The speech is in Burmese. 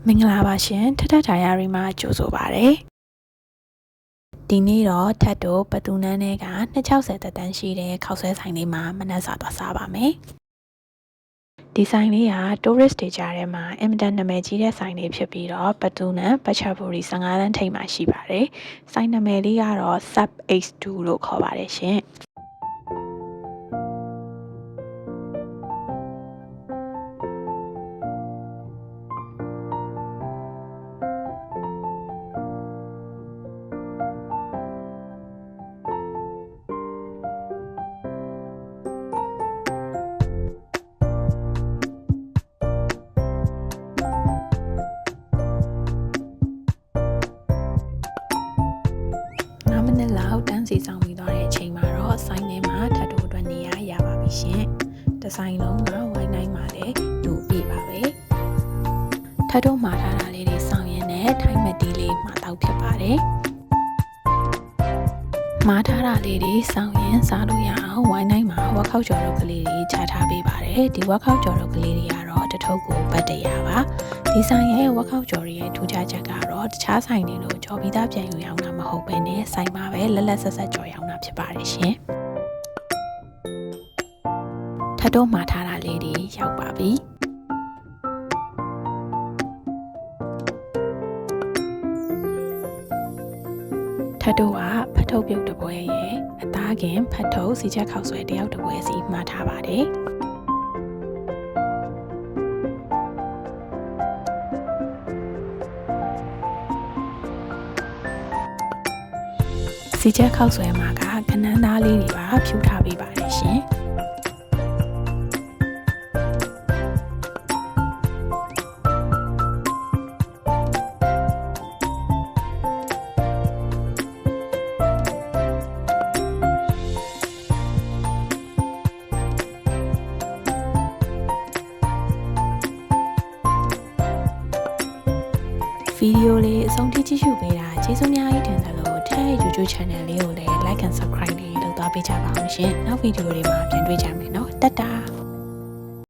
မင်္ဂလာပါရှင်ထထထာယာရီမှာကြိုဆိုပါရစေဒီနေ့တော့ထပ်တို့ပတူနန်းထဲက260တက်တန်းရှိတဲ့ခောက်ဆွဲဆိုင်လေးမှာမနက်စာသွားစားပါမယ်ဒီဆိုင်လေးက tourist တွေကြားထဲမှာအင်မတန်နာမည်ကြီးတဲ့ဆိုင်လေးဖြစ်ပြီးတော့ပတူနန်းပတ်ချဘူရီ15လမ်းထိပ်မှာရှိပါတယ်ဆိုင်နာမည်လေးကတော့ Sub H2 လို့ခေါ်ပါတယ်ရှင်မနက်လောက်တန်းစီဆောင်ပြီးသွားတဲ့အချိန်မှာတော့ဆိုင်ထဲမှာထပ်တို့အတွက်နေရပါပြီရှင်။ဒီဆိုင်လုံးကဝိုင်းတိုင်းမှာလည်းတူပြပါပဲ။ထပ်တို့မှာထားတာလေးတွေဆောင်ရင်းနဲ့ထိုင်းမက်တီးလေးမှာတောက်ဖြစ်ပါတယ်။မှာထားတာလေးတွေဆောင်ရင်းစားလို့ရအောင်ဝိုင်းတိုင်းမှာဝက်ခောက်ကြော်တို့ကလေးတွေချထားပေးပါတယ်။ဒီဝက်ခောက်ကြော်တို့ကလေးတွေကတော့တစ်ထုပ်ကိုပတ်100ပါ။ဒီဆိုင်ရဲ့ဝက်ခောက်ကြော်ရဲ့ထူးခြားချက်ကတော့တခြားဆိုင်တွေလိုကြော်ပြီးသားပြန်ယူရောင်းတာမဟုတ်ဘဲနဲ့ဆိုင်မှာပဲလက်လက်ဆက်ဆက်ကြော်ရောင်းတာဖြစ်ပါတယ်ရှင်ထပ်တော့မှာထားတာလေးတွေရောက်ပါပြီထပ်တော့ကဖတ်ထုတ်ပြုတ်တပွဲရဲ့အသားခင်ဖတ်ထုတ်စီချက်ခောက်ဆွဲတယောက်တပွဲစီမှာထားပါတယ်စီချက်ခောက်ဆွဲမှာကခနန်းသားလေးတွေပါဖြူထားပေးပါတယ်ရှင်ဗီဒီယိုလေးအဆုံးထိကြည့်ရှုပေးတာကျေးဇူးများကြီးတင်တယ်လို့ထဲ YouTube channel လေးကိုလည်း like and subscribe လေးလုပ်သွားပေးကြပါအောင်ရှင်နောက်ဗီဒီယိုတွေမှာပြန်တွေ့ကြမယ်နော်တတ်တာ